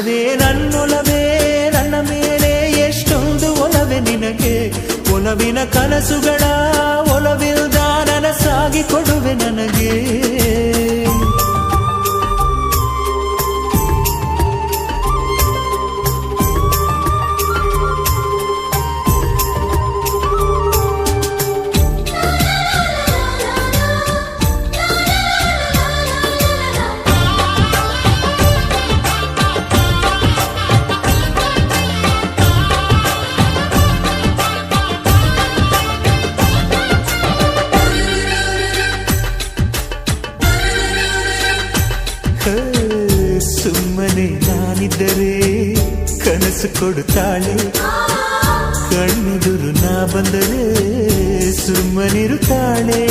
ಒಲವೇ ನನ್ನೊಲವೇ ನನ್ನ ಮೇಲೆ ಎಷ್ಟೊಂದು ಒಲವೇ ನಿನಗೆ ಒಲವಿನ ಕನಸುಗಳ ಒಲವಿಲ್ದ ನನಸಾಗಿ ಕೊಡುವೆ ನನಗೆ ಸುಮ್ಮನೆ ನಾನಿದ್ದರೆ ಕನಸು ಕೊಡುತ್ತಾಳೆ ಕಣ್ಣೆದುರು ನಾ ಬಂದರೆ ಸುಮ್ಮನಿರುತ್ತಾಳೆ